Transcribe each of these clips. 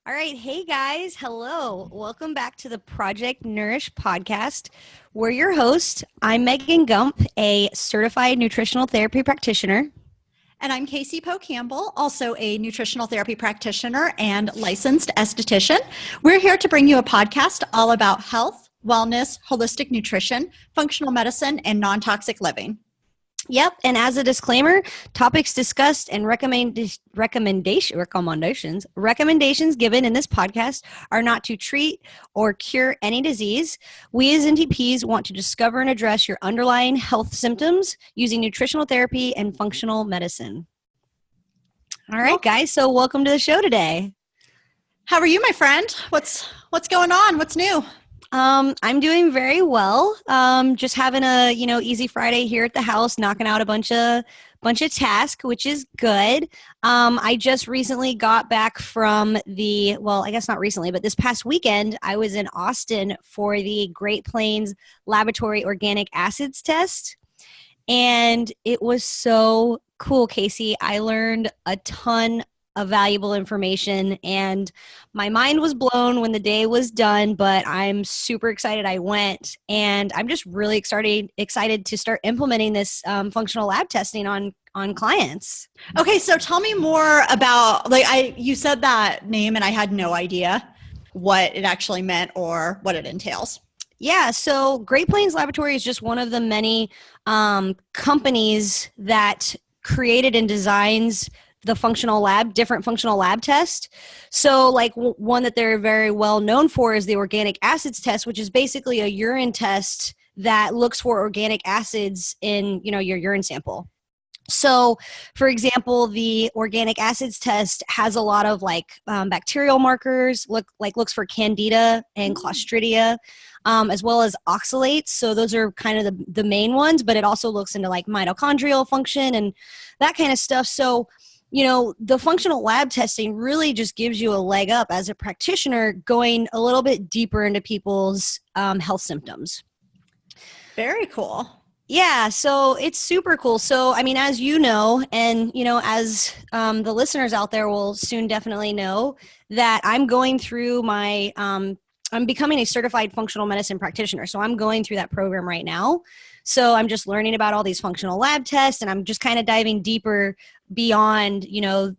All right. Hey, guys. Hello. Welcome back to the Project Nourish podcast. We're your host. I'm Megan Gump, a certified nutritional therapy practitioner. And I'm Poe-Campbell, also a nutritional therapy practitioner and licensed esthetician. We're here to bring you a podcast all about health, wellness, holistic nutrition, functional medicine, and non-toxic living. Yep. And as a disclaimer, topics discussed and recommendations given in this podcast are not to treat or cure any disease. We as NTPs want to discover and address your underlying health symptoms using nutritional therapy and functional medicine. All right, guys. So welcome to the show today. How are you, my friend? What's going on? What's new? I'm doing very well. Just having a, easy Friday here at the house, knocking out a bunch of tasks, which is good. I just recently got back from I guess not recently, but this past weekend, I was in Austin for the Great Plains Laboratory Organic Acids Test. And it was so cool, Casey. I learned a ton of valuable information and my mind was blown when the day was done, but I'm super excited I went, and I'm just really excited to start implementing this functional lab testing on clients. Okay, so tell me more about, you said that name and I had no idea what it actually meant or what it entails. Yeah, so Great Plains Laboratory is just one of the many companies that created and designs the different functional lab test. So one that they're very well known for is the organic acids test, which is basically a urine test that looks for organic acids in, your urine sample. So, for example, the organic acids test has a lot of bacterial markers, looks for candida and clostridia, as well as oxalates. So those are kind of the main ones, but it also looks into mitochondrial function and that kind of stuff. So, the functional lab testing really just gives you a leg up as a practitioner, going a little bit deeper into people's health symptoms. Very cool. Yeah, so it's super cool. So, as you know, and, as the listeners out there will soon definitely know, that I'm going through I'm becoming a certified functional medicine practitioner. So I'm going through that program right now. So I'm just learning about all these functional lab tests, and I'm just kind of diving deeper beyond,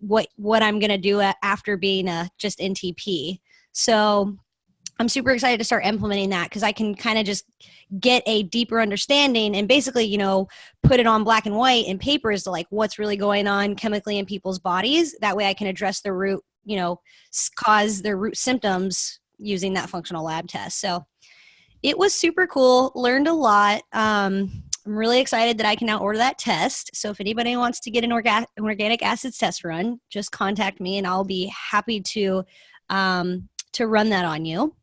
what I'm going to do after being just NTP. So I'm super excited to start implementing that because I can kind of just get a deeper understanding and basically, put it on black and white in paper as to what's really going on chemically in people's bodies. That way I can address the root, cause their root symptoms using that functional lab test. So it was super cool, learned a lot. I'm really excited that I can now order that test. So if anybody wants to get an organic acids test run, just contact me and I'll be happy to run that on you.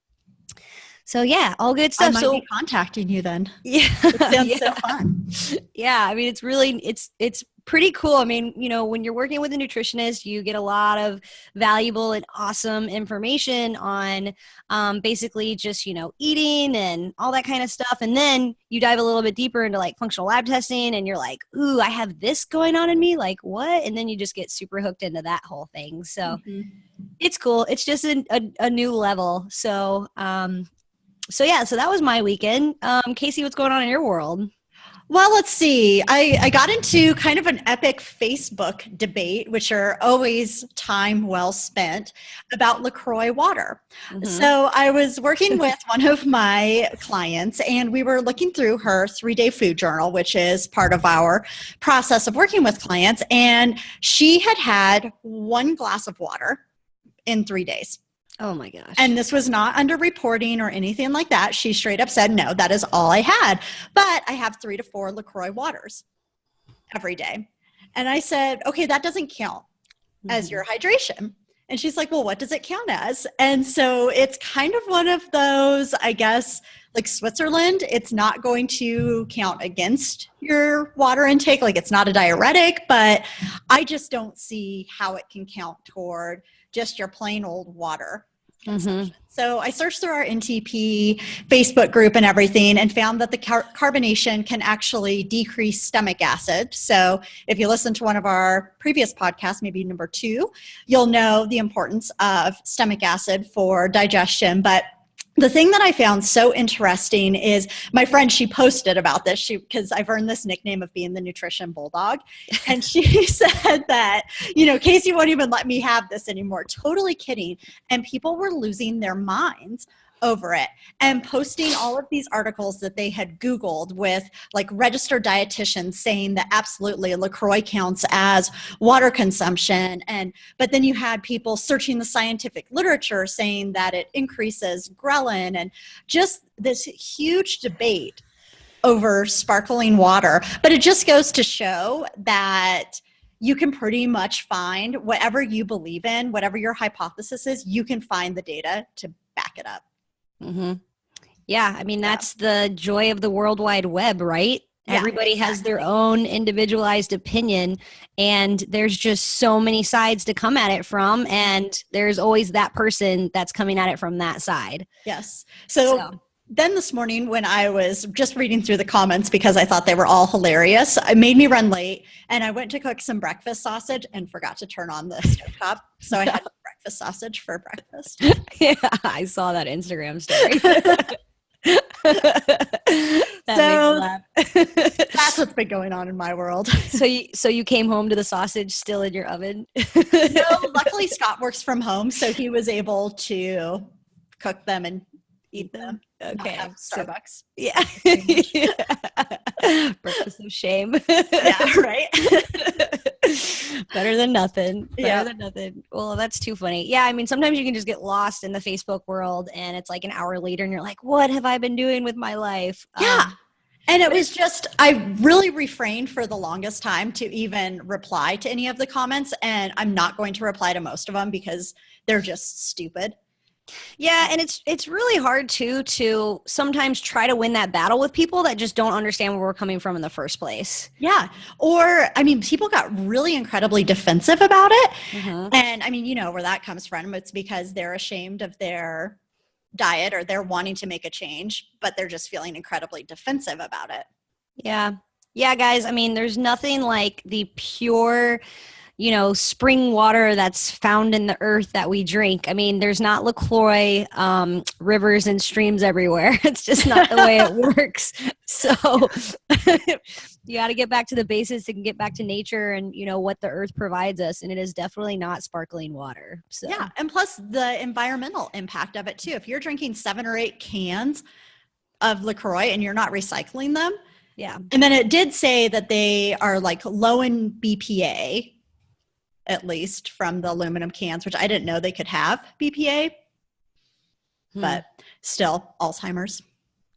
So yeah, all good stuff. I might be contacting you then. Yeah. It sounds so fun. Yeah. It's pretty cool. When you're working with a nutritionist, you get a lot of valuable and awesome information on basically just, eating and all that kind of stuff. And then you dive a little bit deeper into functional lab testing and you're like, ooh, I have this going on in me. What? And then you just get super hooked into that whole thing. So It's cool. It's just a new level. So that was my weekend. Casey, what's going on in your world? Well, let's see. I got into kind of an epic Facebook debate, which are always time well spent, about LaCroix water. Mm-hmm. So I was working with one of my clients, and we were looking through her 3-day food journal, which is part of our process of working with clients. And she had 1 glass of water in 3 days. Oh my gosh. And this was not under reporting or anything like that. She straight up said, no, that is all I had. But I have 3 to 4 LaCroix waters every day. And I said, okay, that doesn't count as your hydration. And she's like, well, what does it count as? And so it's kind of one of those, I guess, like Switzerland, it's not going to count against your water intake. It's not a diuretic, but I just don't see how it can count toward just your plain old water. Mm-hmm. So I searched through our NTP Facebook group and everything and found that the carbonation can actually decrease stomach acid. So if you listen to one of our previous podcasts, maybe number 2, you'll know the importance of stomach acid for digestion. But the thing that I found so interesting is my friend, she posted about this because I've earned this nickname of being the nutrition bulldog. And she said that, Casey won't even let me have this anymore. Totally kidding. And people were losing their minds over it and posting all of these articles that they had Googled with like registered dietitians saying that absolutely LaCroix counts as water consumption. But then you had people searching the scientific literature saying that it increases ghrelin, and just this huge debate over sparkling water. But it just goes to show that you can pretty much find whatever you believe in, whatever your hypothesis is, you can find the data to back it up. Mm-hmm. Yeah. I mean, that's the joy of the World Wide Web, right? Yeah, everybody has their own individualized opinion, and there's just so many sides to come at it from. And there's always that person that's coming at it from that side. Yes. So then this morning when I was just reading through the comments because I thought they were all hilarious, it made me run late, and I went to cook some breakfast sausage and forgot to turn on the stovetop. So I had breakfast sausage for breakfast. Yeah, I saw that Instagram story. That's what's been going on in my world. So you came home to the sausage still in your oven? No, luckily Scott works from home, so he was able to cook them and eat them. Okay. Not have Starbucks. Yeah. Breakfast of shame. Yeah, right. Better than nothing. Better than nothing. Well, that's too funny. Yeah, I mean, sometimes you can just get lost in the Facebook world, and it's like an hour later and you're like, what have I been doing with my life? Yeah. And it was just, I really refrained for the longest time to even reply to any of the comments, and I'm not going to reply to most of them because they're just stupid. Yeah, and it's really hard to sometimes try to win that battle with people that just don't understand where we're coming from in the first place. Yeah. Or, I mean, people got really incredibly defensive about it. Mm-hmm. And I mean, you know where that comes from. It's because they're ashamed of their diet, or they're wanting to make a change, but they're just feeling incredibly defensive about it. Yeah. Yeah, guys. I mean, there's nothing like the pure, spring water that's found in the earth that we drink. I mean, there's not LaCroix rivers and streams everywhere. It's just not the way it works. So you got to get back to the basics and get back to nature and, what the earth provides us. And it is definitely not sparkling water. So yeah. And plus the environmental impact of it too. If you're drinking 7 or 8 cans of LaCroix and you're not recycling them. Yeah. And then it did say that they are like low in BPA, at least from the aluminum cans, which I didn't know they could have BPA, but still Alzheimer's.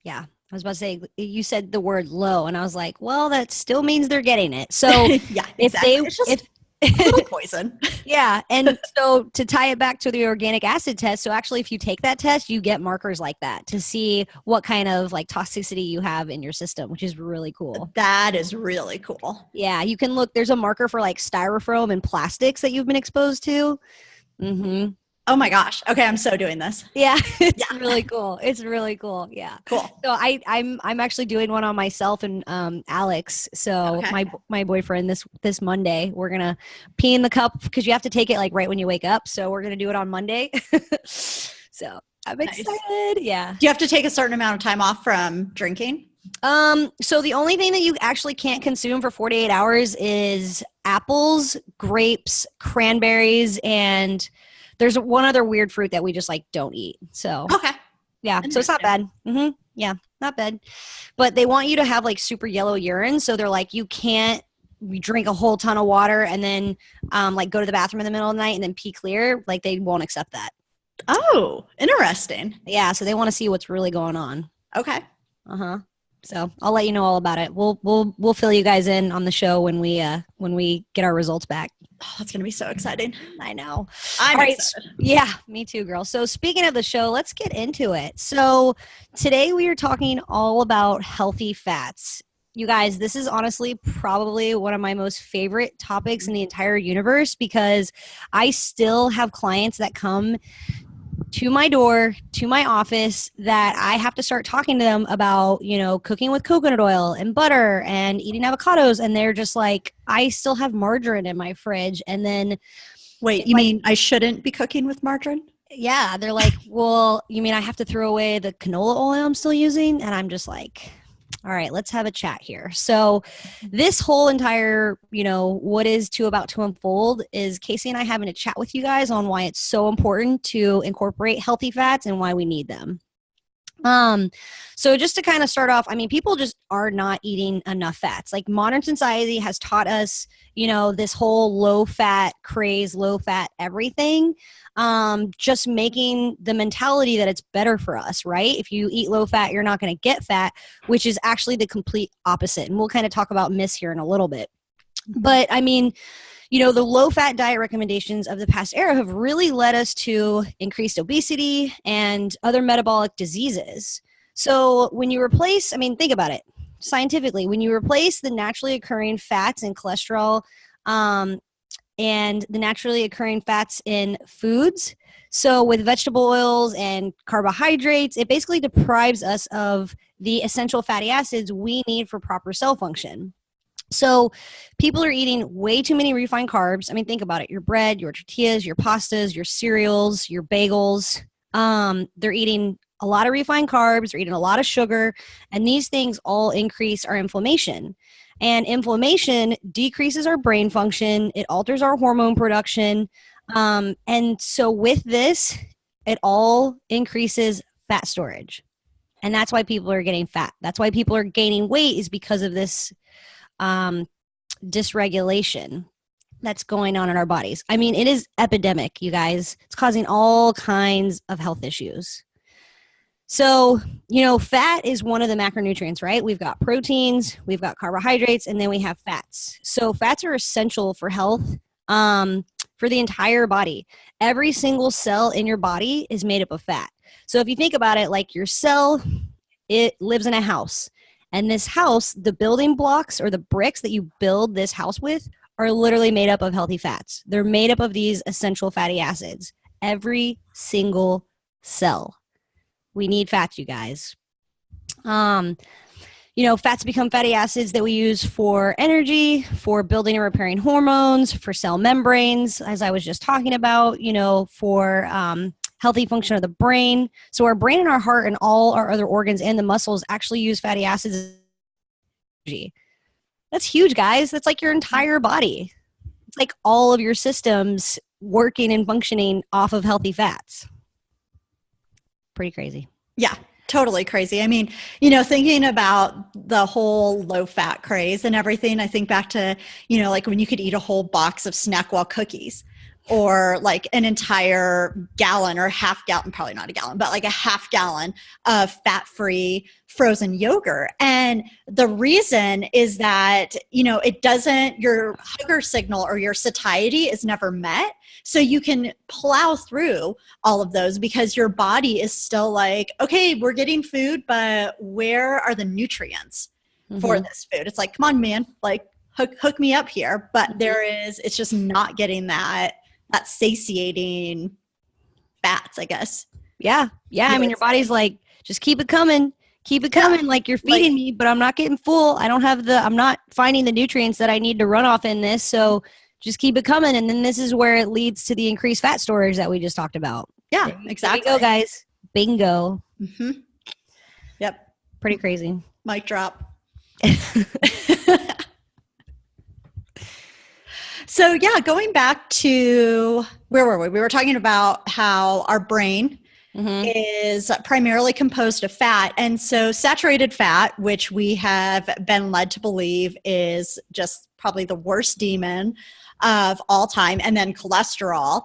Yeah. I was about to say, you said the word low, and I was like, well, that still means they're getting it. So yeah, exactly. It's just a little poison. Yeah. And so to tie it back to the organic acid test, so actually if you take that test, you get markers like that to see what kind of like toxicity you have in your system, which is really cool. That is really cool. Yeah. You can look, there's a marker for like styrofoam and plastics that you've been exposed to. Mm-hmm. Oh my gosh. Okay. I'm so doing this. Yeah. It's really cool. It's really cool. Yeah. Cool. So I'm actually doing one on myself and Alex. So my boyfriend this Monday, we're going to pee in the cup because you have to take it like right when you wake up. So we're going to do it on Monday. So I'm excited. Yeah. Do you have to take a certain amount of time off from drinking? So the only thing that you actually can't consume for 48 hours is apples, grapes, cranberries, and there's one other weird fruit that we just like don't eat. So yeah, so it's not bad. Mm-hmm. Yeah, not bad. But they want you to have like super yellow urine. So they're like, you can't drink a whole ton of water and then like go to the bathroom in the middle of the night and then pee clear. Like they won't accept that. Oh, interesting. Yeah, so they want to see what's really going on. Okay. Uh-huh. So I'll let you know all about it. We'll fill you guys in on the show when we get our results back. Oh, that's gonna be so exciting. I know. I'm excited. Yeah, me too, girl. So speaking of the show, let's get into it. So today we are talking all about healthy fats. You guys, this is honestly probably one of my most favorite topics in the entire universe because I still have clients that come to my door, to my office, that I have to start talking to them about, cooking with coconut oil and butter and eating avocados. And they're just like, I still have margarine in my fridge. And then Wait, you mean I shouldn't be cooking with margarine? yeah, they're like, well, you mean I have to throw away the canola oil I'm still using? And I'm just like, all right, let's have a chat here. So this whole entire, what is about to unfold is Casey and I having a chat with you guys on why it's so important to incorporate healthy fats and why we need them. So just to kind of start off, I mean, people just are not eating enough fats. Like modern society has taught us, this whole low fat craze, low fat everything, just making the mentality that it's better for us, right? If you eat low fat, you're not going to get fat, which is actually the complete opposite. And we'll kind of talk about myths here in a little bit. But I mean, the low fat diet recommendations of the past era have really led us to increased obesity and other metabolic diseases. So when you replace, I mean, think about it scientifically, when you replace the naturally occurring fats and cholesterol and the naturally occurring fats in foods, so with vegetable oils and carbohydrates, it basically deprives us of the essential fatty acids we need for proper cell function. So people are eating way too many refined carbs. I mean, think about it. Your bread, your tortillas, your pastas, your cereals, your bagels. They're eating a lot of refined carbs. They're eating a lot of sugar. And these things all increase our inflammation. And inflammation decreases our brain function. It alters our hormone production. And so with this, it all increases fat storage. And that's why people are getting fat. That's why people are gaining weight, is because of this dysregulation that's going on in our bodies. I mean, it is epidemic, you guys. It's causing all kinds of health issues. So, fat is one of the macronutrients, right? We've got proteins, we've got carbohydrates, and then we have fats. So fats are essential for health, for the entire body. Every single cell in your body is made up of fat. So if you think about it, like your cell, it lives in a house. And this house, the building blocks or the bricks that you build this house with are literally made up of healthy fats. They're made up of these essential fatty acids. Every single cell. We need fats, you guys. Fats become fatty acids that we use for energy, for building and repairing hormones, for cell membranes, as I was just talking about, for healthy function of the brain. So our brain and our heart and all our other organs and the muscles actually use fatty acids as energy. That's huge, guys. That's like your entire body. It's like all of your systems working and functioning off of healthy fats. Pretty crazy. Yeah, totally crazy. I mean, thinking about the whole low fat craze and everything, I think back to, like when you could eat a whole box of Snackwell cookies, or like an entire gallon or half gallon, probably not a gallon, but like a half gallon of fat-free frozen yogurt. And the reason is that, it doesn't, your hunger signal or your satiety is never met. So you can plow through all of those because your body is still like, okay, we're getting food, but where are the nutrients for this food? It's like, come on, man, like hook me up here. But it's just not getting that satiating fats, I guess. Yeah. I mean, your body's like, just keep it coming. Keep it coming. Like you're feeding me, but I'm not getting full. I'm not finding the nutrients that I need to run off in this. So just keep it coming. And then this is where it leads to the increased fat storage that we just talked about. Yeah, exactly. There you go, guys. Bingo. Mm-hmm. Yep. Pretty crazy. Mic drop. So yeah, going back to, where were we? We were talking about how our brain is primarily composed of fat. And so saturated fat, which we have been led to believe is just probably the worst demon of all time, and then cholesterol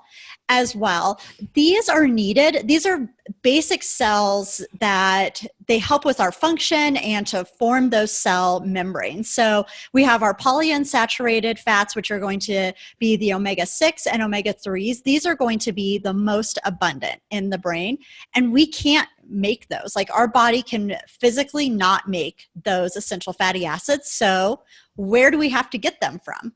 as well. These are needed. These are basic cells that they help with our function and to form those cell membranes. So we have our polyunsaturated fats, which are going to be the omega-6 and omega-3s. These are going to be the most abundant in the brain, and we can't make those. Like our body can physically not make those essential fatty acids. So where do we have to get them from?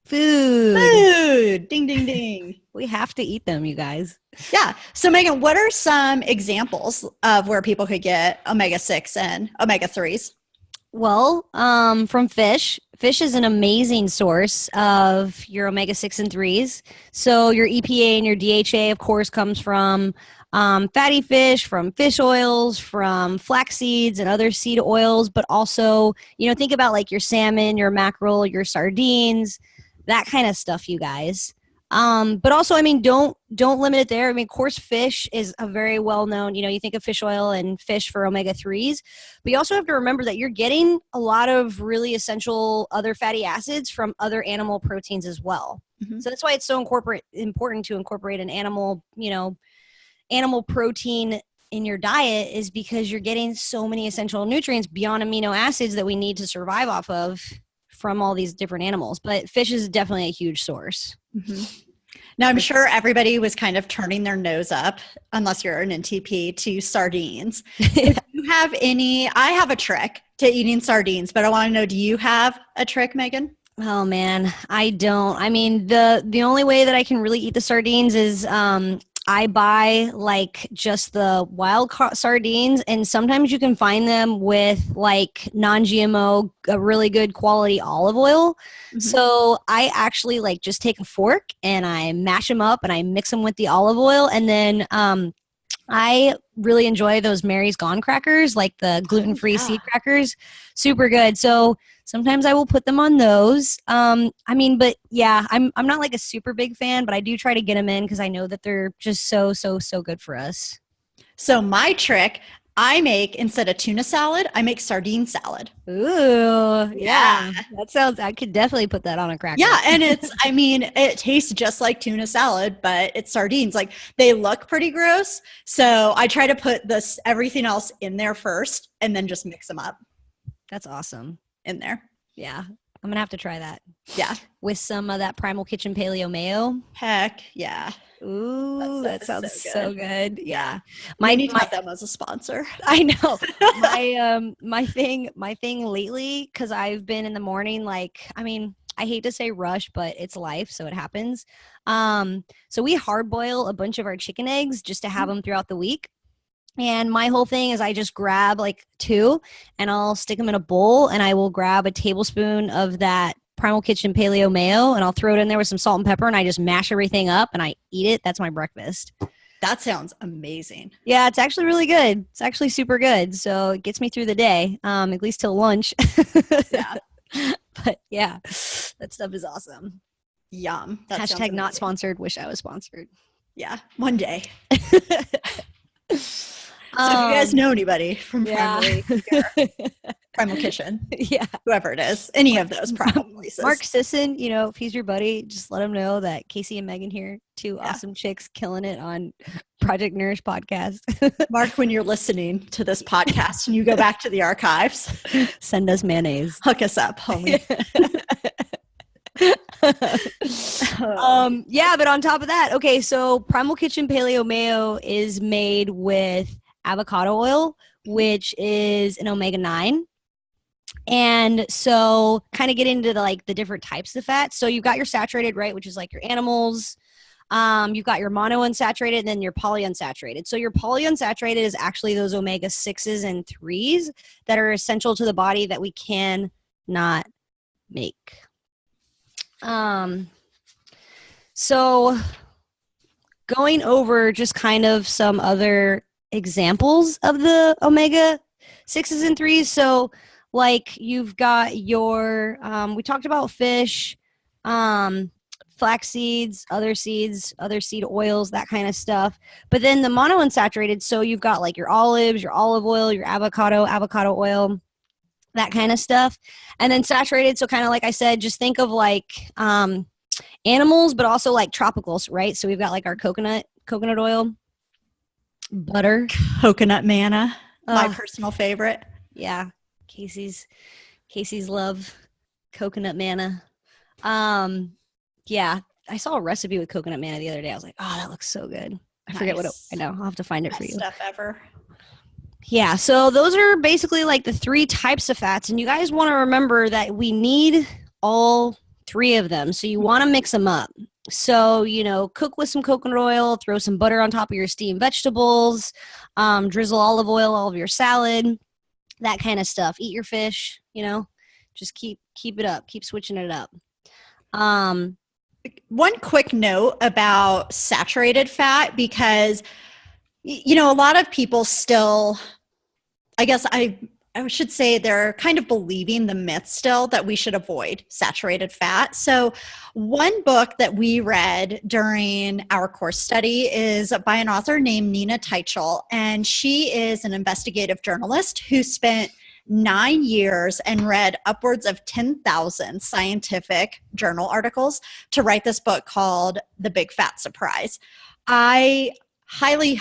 Food. Ding, ding, ding. We have to eat them, you guys. Yeah. So Megan, what are some examples of where people could get omega-6 and omega-3s? Well, from fish. Fish is an amazing source of your omega-6 and 3s. So your EPA and your DHA, of course, comes from fatty fish, from fish oils, from flax seeds and other seed oils, but also, think about like your salmon, your mackerel, your sardines, that kind of stuff, you guys. But also, don't limit it there. Coarse fish is a very well-known, you think of fish oil and fish for omega-3s, but you also have to remember that you're getting a lot of really essential other fatty acids from other animal proteins as well. Mm-hmm. So that's why it's so important to incorporate an animal protein in your diet, is because you're getting so many essential nutrients beyond amino acids that we need to survive off of from all these different animals. But fish is definitely a huge source. Mm-hmm. Now, I'm sure everybody was kind of turning their nose up, unless you're an NTP, to sardines. Do you have I have a trick to eating sardines, but I want to know, do you have a trick, Megan? Oh man, I don't. The only way that I can really eat the sardines is I buy like just the wild sardines, and sometimes you can find them with like non-GMO, a really good quality olive oil. Mm-hmm. So I actually like just take a fork and I mash them up and I mix them with the olive oil, and then I really enjoy those Mary's Gone crackers, like the gluten-free seed crackers. Super good. So sometimes I will put them on those. But yeah, I'm not like a super big fan, but I do try to get them in because I know that they're just so good for us. So my trick, I make, instead of tuna salad, I make sardine salad. Ooh, yeah. I could definitely put that on a cracker. Yeah, and it tastes just like tuna salad, but it's sardines. Like, they look pretty gross, so I try to put everything else in there first and then just mix them up. That's awesome. In there. Yeah. I'm going to have to try that. Yeah. With some of that Primal Kitchen Paleo Mayo. Heck yeah. Ooh, that sounds so good. Yeah. I need to have them as a sponsor. I know. My thing lately, because I've been in the morning, I hate to say rush, but it's life, so it happens. So we hard boil a bunch of our chicken eggs just to have them throughout the week. And my whole thing is I just grab like 2 and I'll stick them in a bowl, and I will grab a tablespoon of that Primal Kitchen Paleo Mayo and I'll throw it in there with some salt and pepper, and I just mash everything up and I eat it. That's my breakfast. That sounds amazing. Yeah, it's actually really good. It's actually super good. So it gets me through the day, at least till lunch. Yeah. But yeah, that stuff is awesome. Yum. Hashtag not sponsored. Wish I was sponsored. Yeah, one day. So if you guys know anybody from Primal Kitchen, yeah, whoever it is, any of those probably. Mark Sisson, if he's your buddy, just let him know that Casey and Megan here, 2 awesome chicks killing it on Project Nourish podcast. Mark, when you're listening to this podcast and you go back to the archives, send us mayonnaise. Hook us up, homie. Yeah, but on top of that, okay, so Primal Kitchen Paleo Mayo is made with avocado oil, which is an omega-9. And so kind of get into the different types of fats. So you've got your saturated, right, which is like your animals. You've got your monounsaturated and then your polyunsaturated. So your polyunsaturated is actually those omega-6s and 3s that are essential to the body that we can not make. So going over just kind of some other examples of the omega 6s and 3s. So like you've got your, we talked about fish, flax seeds, other seed oils, that kind of stuff. But then the monounsaturated, so you've got like your olives, your olive oil, your avocado oil, that kind of stuff. And then saturated, so kind of like I said, just think of like animals, but also like tropicals, right? So we've got like our coconut oil, butter, coconut manna, my personal favorite. Yeah, Casey's love coconut manna. Yeah, I saw a recipe with coconut manna the other day. I was like, oh, that looks so good. I forget what I know. I'll have to find it for you. Stuff ever. Yeah, so those are basically like the 3 types of fats, and you guys want to remember that we need all 3 of them. So you want to mix them up. So, cook with some coconut oil, throw some butter on top of your steamed vegetables, drizzle olive oil all over your salad, that kind of stuff. Eat your fish, just keep it up, keep switching it up. One quick note about saturated fat, because, a lot of people still, I guess I should say, they're kind of believing the myth still that we should avoid saturated fat. So one book that we read during our course study is by an author named Nina Teichl, and she is an investigative journalist who spent 9 years and read upwards of 10,000 scientific journal articles to write this book called The Big Fat Surprise. I highly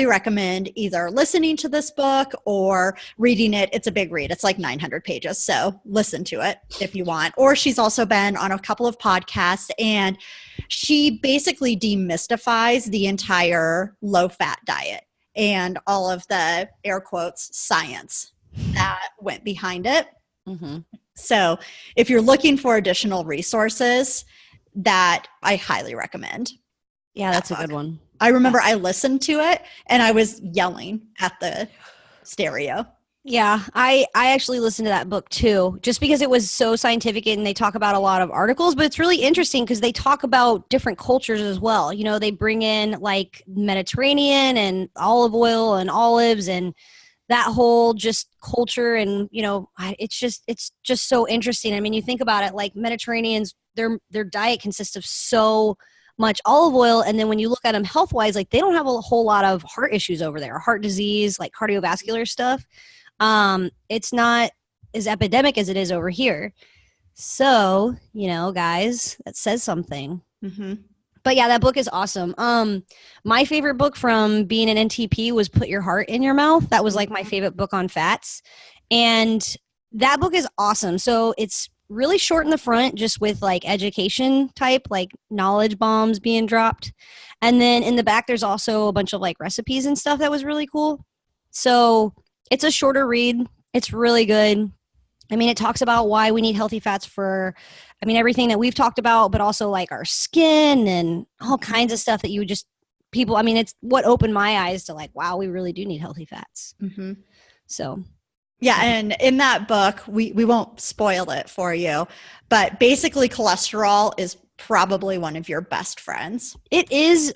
recommend either listening to this book or reading it. It's a big read. It's like 900 pages. So listen to it if you want. Or she's also been on a couple of podcasts, and she basically demystifies the entire low-fat diet and all of the, air quotes, science that went behind it. Mm-hmm. So if you're looking for additional resources, that I highly recommend. Yeah, that's a good one. I remember I listened to it and I was yelling at the stereo. Yeah, I actually listened to that book too, just because it was so scientific and they talk about a lot of articles, but it's really interesting because they talk about different cultures as well. They bring in like Mediterranean and olive oil and olives and that whole just culture. And, it's just so interesting. I mean, you think about it, like Mediterraneans, their diet consists of so much olive oil, and then when you look at them health wise, like they don't have a whole lot of heart issues over there, heart disease, like cardiovascular stuff. It's not as epidemic as it is over here. So, guys, that says something. Mm-hmm. But yeah, that book is awesome. My favorite book from being an NTP was Put Your Heart in Your Mouth. That was like my favorite book on fats, and that book is awesome. So it's really short in the front, just with like education type, like knowledge bombs being dropped. And then in the back, there's also a bunch of like recipes and stuff that was really cool. So it's a shorter read. It's really good. I mean, it talks about why we need healthy fats for, everything that we've talked about, but also like our skin and all kinds of stuff that you just, people, it's what opened my eyes to like, wow, we really do need healthy fats. Mm-hmm. So yeah, and in that book, we won't spoil it for you, but basically cholesterol is probably one of your best friends. It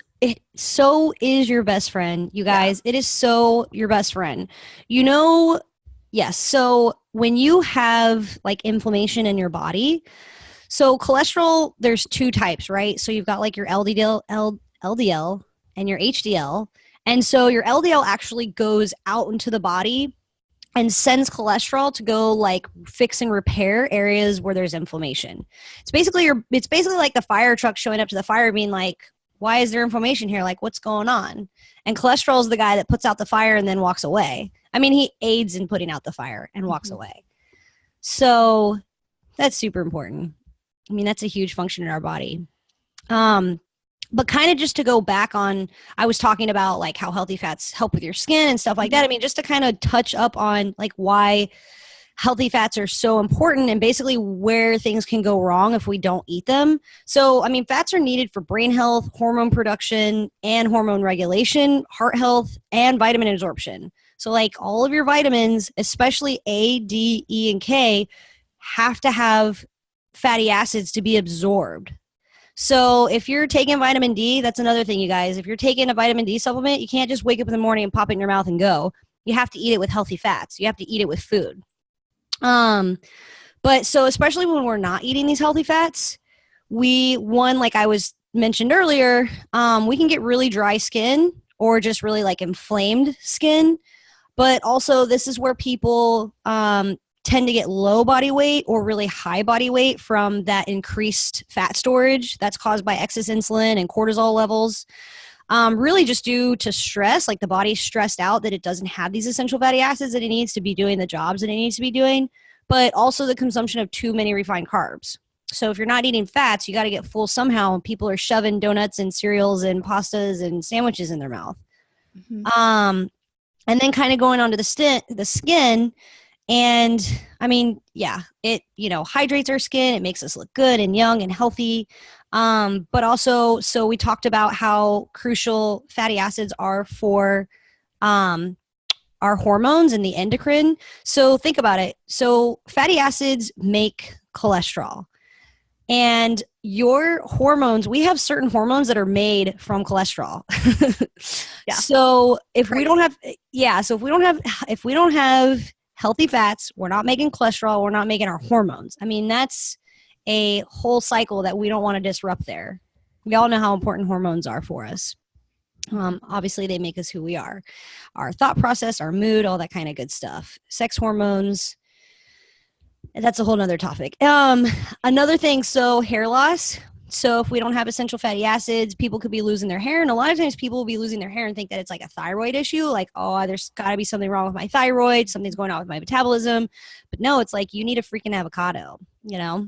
so is your best friend, you guys. Yeah. It is so your best friend. Yes. So when you have like inflammation in your body, so cholesterol, there's 2 types, right? So you've got like your LDL and your HDL. And so your LDL actually goes out into the body and sends cholesterol to go like fix and repair areas where there's inflammation. It's basically like the fire truck showing up to the fire being like, why is there inflammation here? Like, what's going on? And cholesterol is the guy that puts out the fire and then walks away. He aids in putting out the fire and walks away. So that's super important. That's a huge function in our body. But kind of just to go back on, I was talking about like how healthy fats help with your skin and stuff like that. Just to kind of touch up on like why healthy fats are so important and basically where things can go wrong if we don't eat them. So, fats are needed for brain health, hormone production, and hormone regulation, heart health, and vitamin absorption. So like all of your vitamins, especially A, D, E, and K, have to have fatty acids to be absorbed. So if you're taking vitamin D, that's another thing, you guys. If you're taking a vitamin D supplement, you can't just wake up in the morning and pop it in your mouth and go. You have to eat it with healthy fats. You have to eat it with food. But so especially when we're not eating these healthy fats, like I was mentioned earlier, we can get really dry skin or just really like inflamed skin. But also this is where people tend to get low body weight or really high body weight from that increased fat storage that's caused by excess insulin and cortisol levels. Really just due to stress, like the body's stressed out that it doesn't have these essential fatty acids that it needs to be doing the jobs that it needs to be doing, but also the consumption of too many refined carbs. So if you're not eating fats, you got to get full somehow. People are shoving donuts and cereals and pastas and sandwiches in their mouth. Mm-hmm. And then kind of going on to the skin, And I mean, yeah, it, hydrates our skin. It makes us look good and young and healthy. But also, so we talked about how crucial fatty acids are for um, our hormones and the endocrine. So think about it. So fatty acids make cholesterol. And your hormones, we have certain hormones that are made from cholesterol. Yeah. So if Crazy. we don't have, yeah, so if we don't have healthy fats, we're not making cholesterol, we're not making our hormones. I mean, that's a whole cycle that we don't want to disrupt there. We all know how important hormones are for us. Obviously, they make us who we are, our thought process, our mood, all that kind of good stuff. Sex hormones, that's a whole nother topic. Another thing, so hair loss. So if we don't have essential fatty acids, people could be losing their hair. And a lot of times people will be losing their hair and think that it's like a thyroid issue. Like, oh, there's got to be something wrong with my thyroid. Something's going on with my metabolism. But no, it's like you need a freaking avocado, I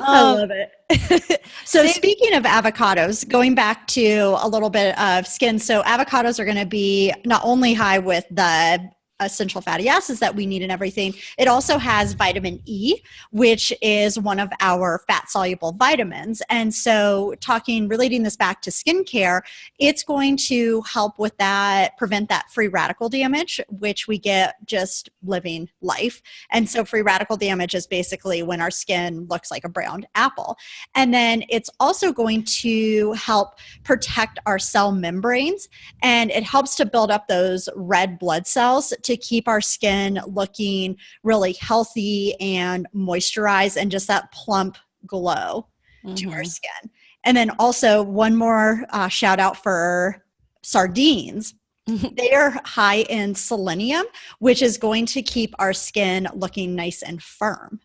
love it. So speaking of avocados, going back to a little bit of skin. So avocados are going to be not only high with the essential fatty acids that we need and everything, it also has vitamin E, which is one of our fat soluble vitamins. And so relating this back to skincare, it's going to help with that, prevent that free radical damage, which we get just living life. And so free radical damage is basically when our skin looks like a browned apple. And then it's also going to help protect our cell membranes, and it helps to build up those red blood cells to keep our skin looking really healthy and moisturized and just that plump glow to our skin. And then also one more shout out for sardines. They are high in selenium, which is going to keep our skin looking nice and firm.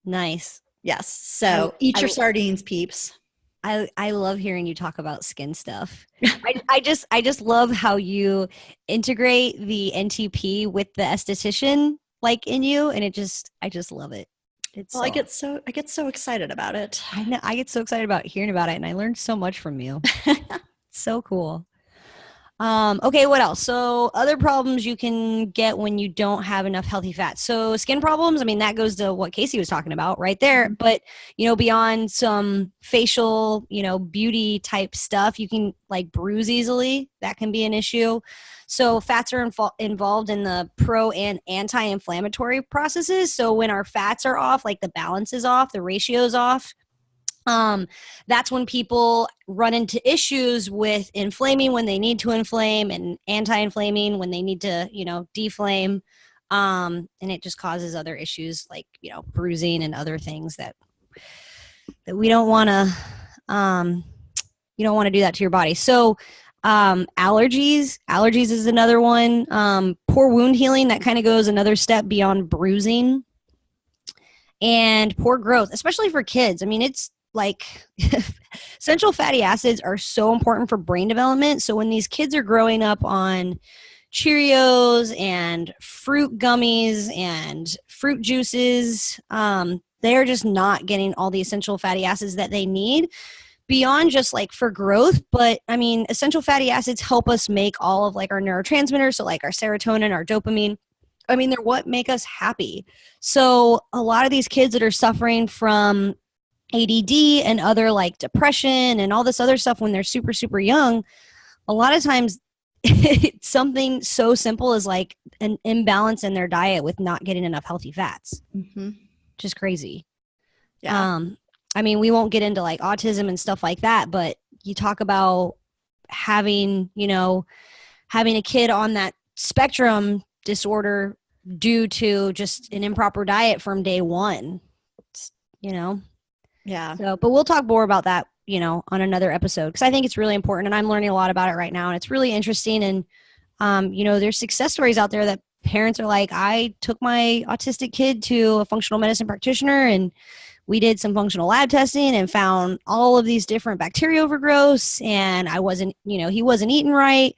Nice. Yes. So eat your sardines, peeps. I love hearing you talk about skin stuff. I just love how you integrate the NTP with the esthetician like in you, and I just love it. I get so excited about it. I know, I get so excited about hearing about it, and I learned so much from you. So cool. Okay, what else? So other problems you can get when you don't have enough healthy fats. So skin problems, I mean, that goes to what Casey was talking about right there. But, beyond some facial, beauty type stuff, you can like bruise easily. That can be an issue. So fats are involved in the pro and anti-inflammatory processes. So when our fats are off, like the balance is off, the ratio is off, that's when people run into issues with inflaming when they need to inflame and anti-inflaming when they need to, deflame. And it just causes other issues like, bruising and other things that we don't want to, you don't want to do that to your body. So, allergies is another one. Poor wound healing, that kind of goes another step beyond bruising. And poor growth, especially for kids. I mean, it's like essential fatty acids are so important for brain development. So when these kids are growing up on Cheerios and fruit gummies and fruit juices, they're just not getting all the essential fatty acids that they need beyond just like for growth. But I mean, essential fatty acids help us make all of like our neurotransmitters. So like our serotonin, our dopamine. I mean, they're what make us happy. So a lot of these kids that are suffering from ADD and other like depression and all this other stuff when they're super, super young, a lot of times it's something so simple as like an imbalance in their diet with not getting enough healthy fats. Just crazy. Yeah. I mean, we won't get into like autism and stuff like that, but you talk about having a kid on that spectrum disorder due to just an improper diet from day one, Yeah. So, but we'll talk more about that, on another episode, because I think it's really important and I'm learning a lot about it right now. And it's really interesting. And, there's success stories out there that parents are like, I took my autistic kid to a functional medicine practitioner and we did some functional lab testing and found all of these different bacteria overgrowths, and he wasn't eating right.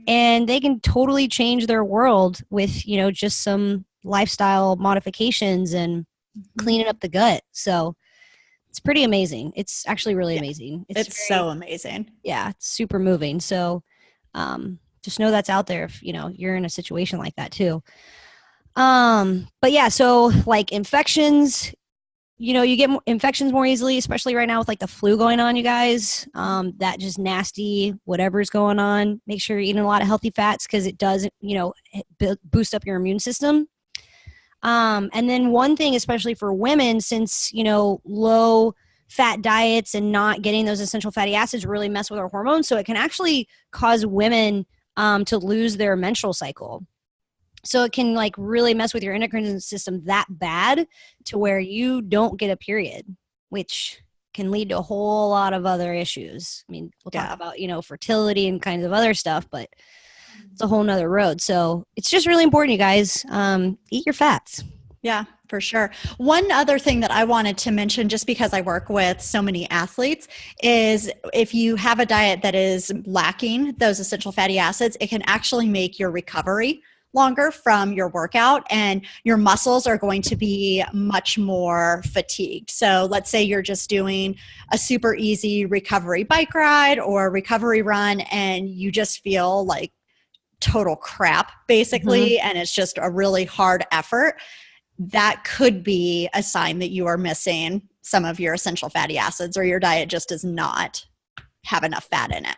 And they can totally change their world with, just some lifestyle modifications and cleaning up the gut. So it's pretty amazing. It's actually really amazing. It's so amazing. Yeah, it's super moving. So just know that's out there if, you're in a situation like that too. But yeah, so like infections, you get infections more easily, especially right now with like the flu going on, you guys. That just nasty, whatever's going on. Make sure you're eating a lot of healthy fats because it does, boost up your immune system. And then one thing, especially for women, since, low fat diets and not getting those essential fatty acids really mess with our hormones. So it can actually cause women to lose their menstrual cycle. So it can like really mess with your endocrine system that bad to where you don't get a period, which can lead to a whole lot of other issues. I mean, we'll talk about, fertility and kinds of other stuff, but it's a whole nother road. So it's just really important, you guys, eat your fats. Yeah, for sure. One other thing that I wanted to mention, just because I work with so many athletes, is if you have a diet that is lacking those essential fatty acids, it can actually make your recovery longer from your workout, and your muscles are going to be much more fatigued. So let's say you're just doing a super easy recovery bike ride or recovery run, and you just feel like total crap basically, and it's just a really hard effort. That could be a sign that you are missing some of your essential fatty acids, or your diet just does not have enough fat in it.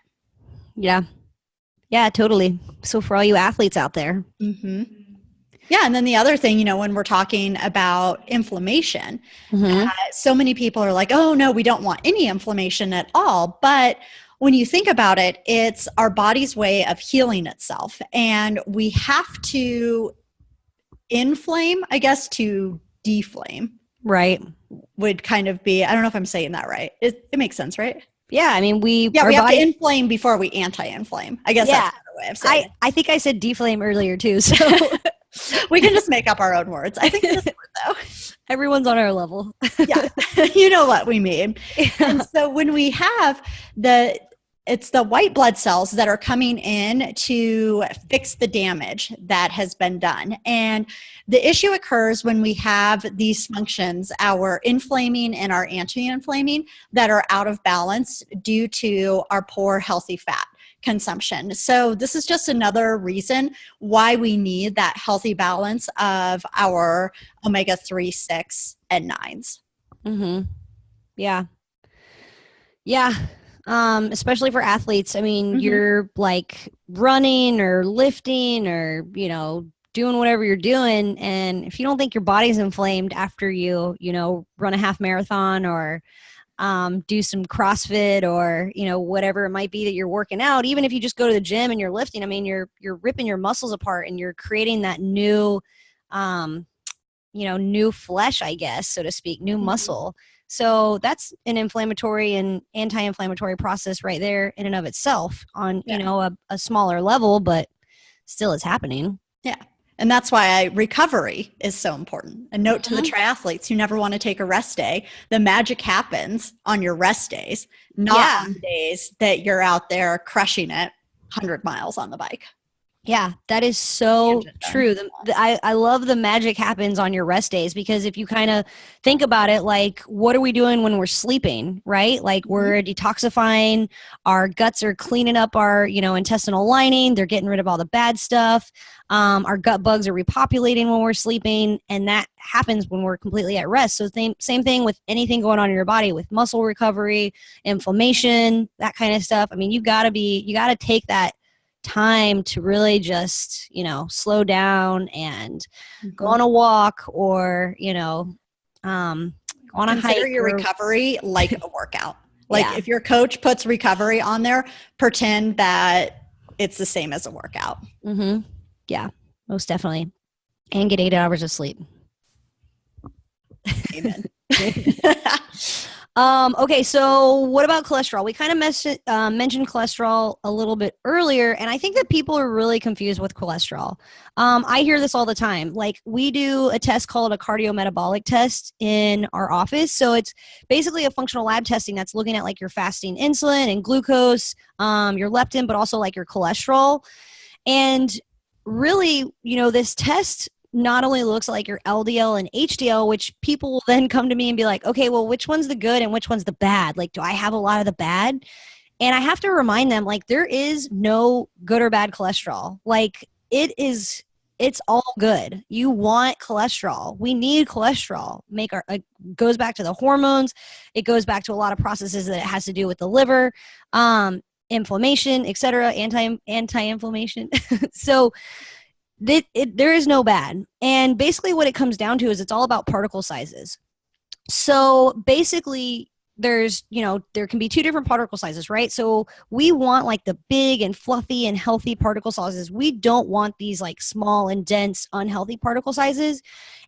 Yeah, totally. So for all you athletes out there. Yeah. And then the other thing, when we're talking about inflammation, so many people are like, oh no, we don't want any inflammation at all. But when you think about it, it's our body's way of healing itself. And we have to inflame, I guess, to deflame. Right. Would kind of be, I don't know if I'm saying that right. It makes sense, right? Yeah, I mean, we have to inflame before we anti-inflame. I guess that's another way of saying it. I think I said deflame earlier too, so we can just make up our own words. I think that's good though. Everyone's on our level. Yeah, you know what we mean. Yeah. And so when we have it's the white blood cells that are coming in to fix the damage that has been done. And the issue occurs when we have these functions, our inflaming and our anti-inflaming, that are out of balance due to our poor healthy fat consumption. So this is just another reason why we need that healthy balance of our omega-3, 6, and 9s. Yeah. Especially for athletes. I mean, you're like running or lifting or, doing whatever you're doing. And if you don't think your body's inflamed after you, run a half marathon or do some CrossFit or, whatever it might be that you're working out, even if you just go to the gym and you're lifting, I mean, you're ripping your muscles apart and you're creating that new, new flesh, I guess, so to speak, new muscle. So that's an inflammatory and anti-inflammatory process right there in and of itself on, a smaller level, but still it's happening. Yeah. And that's why recovery is so important. A note to the triathletes who never want to take a rest day. The magic happens on your rest days, not on days that you're out there crushing it 100 miles on the bike. Yeah, that is so true. I love the magic happens on your rest days, because if you kind of think about it, like, what are we doing when we're sleeping, right? Like, we're detoxifying, our guts are cleaning up our, intestinal lining. They're getting rid of all the bad stuff. Our gut bugs are repopulating when we're sleeping, and that happens when we're completely at rest. So same thing with anything going on in your body with muscle recovery, inflammation, that kind of stuff. I mean, you got to take that time to really just, slow down and go on a walk or, go on a hike. Consider your recovery like a workout. Like if your coach puts recovery on there, pretend that it's the same as a workout. Yeah, most definitely. And get 8 hours of sleep. Amen. Okay, so what about cholesterol? We kind of mentioned cholesterol a little bit earlier, and I think that people are really confused with cholesterol. I hear this all the time. Like, we do a test called a cardiometabolic test in our office. So it's basically a functional lab testing that's looking at like your fasting insulin and glucose, your leptin, but also like your cholesterol. And really, this test not only looks like your LDL and HDL, which people will then come to me and be like, okay, well, which one's the good and which one's the bad? Like, do I have a lot of the bad? And I have to remind them, like, there is no good or bad cholesterol. Like, it's all good. You want cholesterol. We need cholesterol. Goes back to the hormones. It goes back to a lot of processes that it has to do with the liver, inflammation, etc., anti-inflammation. So there is no bad. And basically what it comes down to is it's all about particle sizes. So basically there can be two different particle sizes, right? So we want like the big and fluffy and healthy particle sizes. We don't want these like small and dense, unhealthy particle sizes.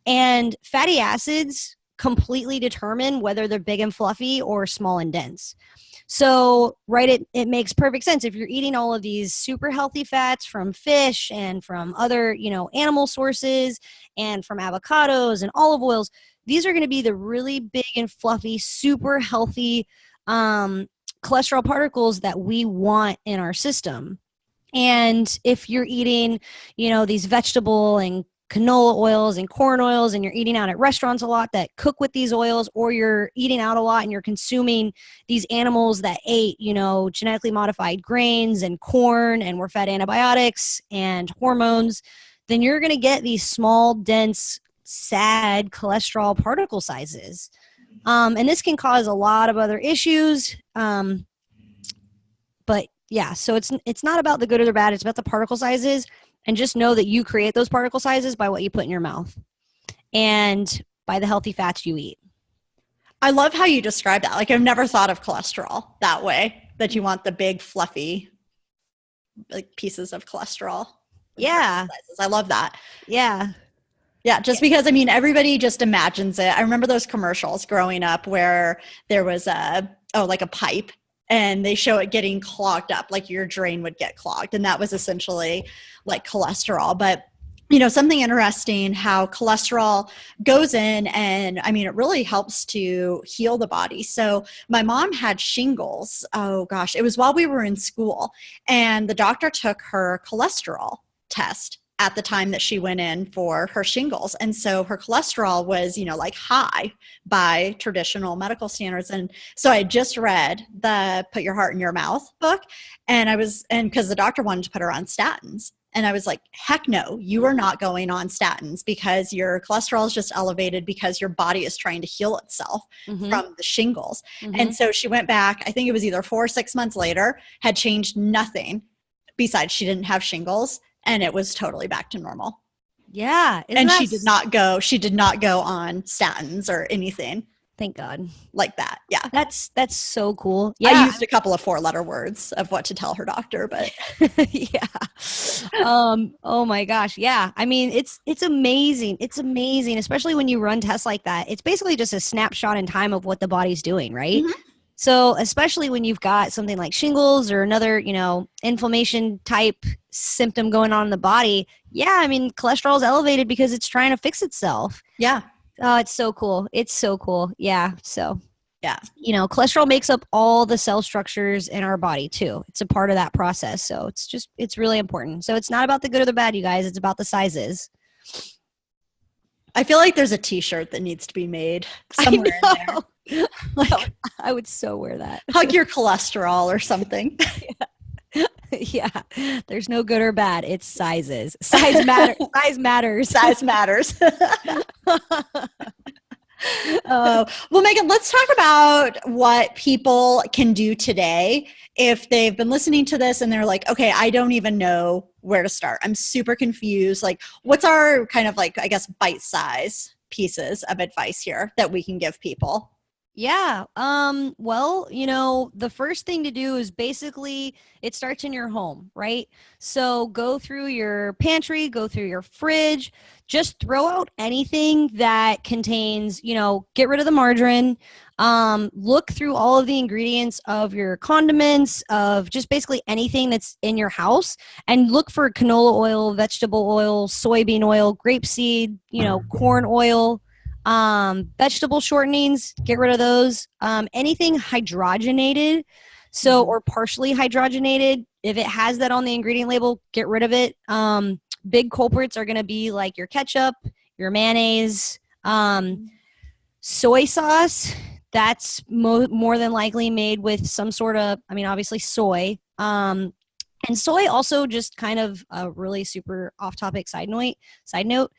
And fatty acids completely determine whether they're big and fluffy or small and dense. So, right, it makes perfect sense. If you're eating all of these super healthy fats from fish and from other, animal sources and from avocados and olive oils, these are going to be the really big and fluffy, super healthy cholesterol particles that we want in our system. And if you're eating, these vegetable and canola oils and corn oils, and you're eating out at restaurants a lot that cook with these oils, or you're eating out a lot and you're consuming these animals that ate, genetically modified grains and corn and were fed antibiotics and hormones, then you're going to get these small, dense, sad cholesterol particle sizes. And this can cause a lot of other issues. But yeah, so it's not about the good or the bad. It's about the particle sizes. And just know that you create those particle sizes by what you put in your mouth and by the healthy fats you eat. I love how you describe that. Like, I've never thought of cholesterol that way, that you want the big, fluffy, like, pieces of cholesterol. Yeah. I love that. Yeah. Yeah, just because, everybody just imagines it. I remember those commercials growing up where there was like a pipe, and they show it getting clogged up, like your drain would get clogged. And that was essentially like cholesterol. But, something interesting how cholesterol goes in and, it really helps to heal the body. So my mom had shingles. Oh gosh, it was while we were in school, and the doctor took her cholesterol test at the time that she went in for her shingles. And so her cholesterol was, like high by traditional medical standards. And so I just read the Put Your Heart in Your Mouth book, and because the doctor wanted to put her on statins. And I was like, heck no, you are not going on statins, because your cholesterol is just elevated because your body is trying to heal itself from the shingles. And so she went back, I think it was either 4 or 6 months later, had changed nothing besides she didn't have shingles. And it was totally back to normal. Yeah. And she did not go on statins or anything. Thank God. Like that. Yeah. That's so cool. Yeah. I used a couple of 4-letter words of what to tell her doctor, but yeah. Oh my gosh. Yeah. It's amazing. It's amazing, especially when you run tests like that. It's basically just a snapshot in time of what the body's doing, right? Mm-hmm. So especially when you've got something like shingles or another, inflammation type symptom going on in the body. Yeah. Cholesterol is elevated because it's trying to fix itself. Yeah. Oh, it's so cool. It's so cool. Yeah. So, yeah. Cholesterol makes up all the cell structures in our body too. It's a part of that process. So it's really important. So it's not about the good or the bad, you guys. It's about the sizes. I feel like there's a t-shirt that needs to be made somewhere in there. Like, I would so wear that. Hug your cholesterol or something. Yeah. There's no good or bad. It's sizes. Size matters. Size matters. Size matters. Well, Megan, let's talk about what people can do today if they've been listening to this and they're like, okay, I don't even know where to start. I'm super confused. Like, what's our kind of like, I guess, bite-size pieces of advice here that we can give people? Yeah. Well, the first thing to do is basically it starts in your home, right? So go through your pantry, go through your fridge, just throw out anything that contains, get rid of the margarine, look through all of the ingredients of your condiments, of just basically anything that's in your house, and look for canola oil, vegetable oil, soybean oil, grapeseed, corn oil, vegetable shortenings, get rid of those. Anything hydrogenated, or partially hydrogenated, if it has that on the ingredient label, get rid of it. Big culprits are going to be like your ketchup, your mayonnaise, soy sauce. that's more than likely made with some sort of, I mean, obviously soy. And soy also, just kind of a really super off topic side note,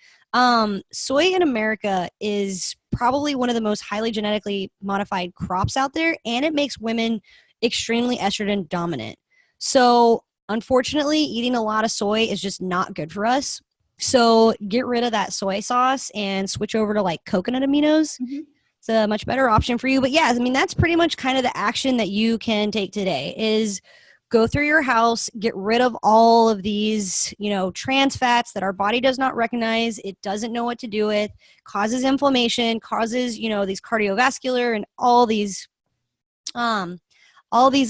soy in America is probably one of the most highly genetically modified crops out there, and it makes women extremely estrogen dominant. So unfortunately, eating a lot of soy is just not good for us. So get rid of that soy sauce and switch over to like coconut aminos. Mm-hmm. It's a much better option for you. But yeah, I mean, that's pretty much kind of the action that you can take today is go through your house, get rid of all of these, trans fats that our body does not recognize. It doesn't know what to do with, causes inflammation, causes, these cardiovascular and all these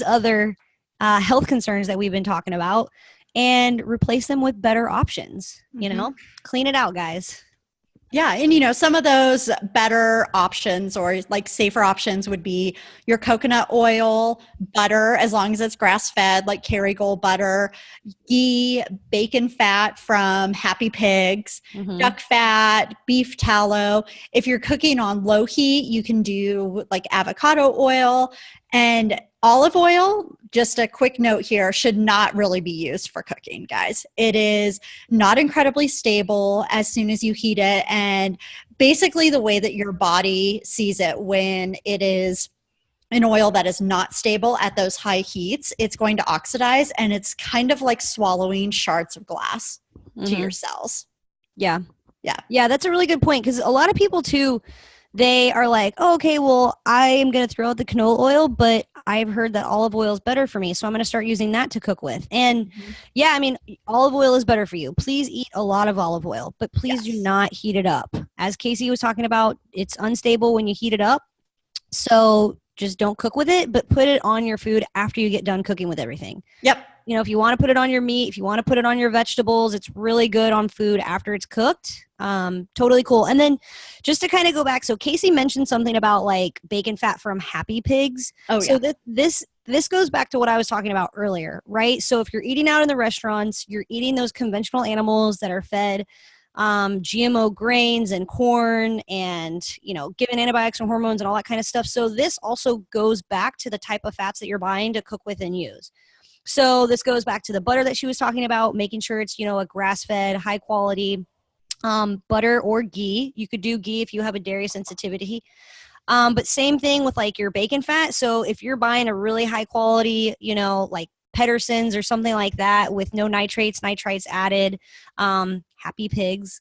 other health concerns that we've been talking about, and replace them with better options. Clean it out, guys. Yeah. And, some of those better options or like safer options would be your coconut oil, butter, as long as it's grass fed, like Kerrygold butter, ghee, bacon fat from Happy Pigs, duck fat, beef tallow. If you're cooking on low heat, you can do like avocado oil, and olive oil. Just a quick note here, should not really be used for cooking, guys. It is not incredibly stable as soon as you heat it. And basically the way that your body sees it when it is an oil that is not stable at those high heats, it's going to oxidize, and it's kind of like swallowing shards of glass to your cells. Yeah. That's a really good point, because a lot of people too, they are like, oh, okay, well, I am going to throw out the canola oil, but I've heard that olive oil is better for me, so I'm going to start using that to cook with. And yeah, I mean, olive oil is better for you. Please eat a lot of olive oil, but please do not heat it up. As Casey was talking about, it's unstable when you heat it up. So just don't cook with it, but put it on your food after you get done cooking with everything. Yep. If you want to put it on your meat, if you want to put it on your vegetables, it's really good on food after it's cooked. Totally cool. And then just to kind of go back, so Casey mentioned something about like bacon fat from Happy Pigs. Oh, yeah. So this goes back to what I was talking about earlier, right? So if you're eating out in the restaurants, you're eating those conventional animals that are fed GMO grains and corn and, given antibiotics and hormones and all that kind of stuff. So this also goes back to the type of fats that you're buying to cook with and use. So this goes back to the butter that she was talking about, making sure it's, a grass-fed, high-quality butter or ghee. You could do ghee if you have a dairy sensitivity. But same thing with like your bacon fat. So if you're buying a really high-quality, like Pedersen's or something like that with no nitrites added, Happy Pigs,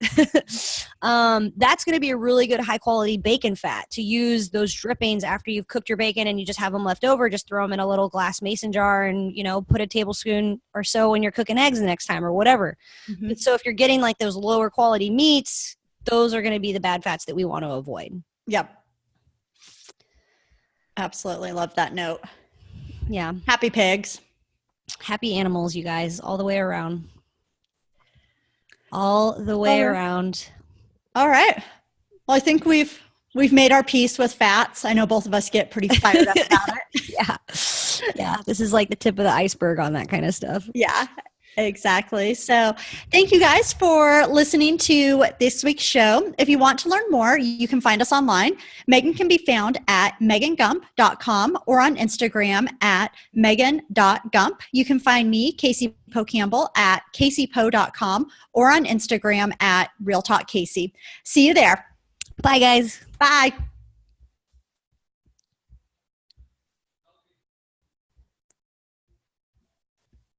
that's going to be a really good high quality bacon fat to use those drippings after you've cooked your bacon and you just have them left over. Just throw them in a little glass mason jar and, put a tablespoon or so when you're cooking eggs the next time or whatever. But so if you're getting like those lower quality meats, those are going to be the bad fats that we want to avoid. Yep. Absolutely. Love that note. Yeah. Happy Pigs. Happy animals, you guys, all the way around. All the way around. All right. Well, I think we've made our peace with fats. I know both of us get pretty fired up about it. Yeah. This is like the tip of the iceberg on that kind of stuff. Yeah, exactly. So thank you guys for listening to this week's show. If you want to learn more, you can find us online. Megan can be found at megangump.com or on Instagram at megan.gump. You can find me, Casey Poe-Campbell, at caseypoe.com or on Instagram at realtalkcasey. See you there. Bye, guys. Bye.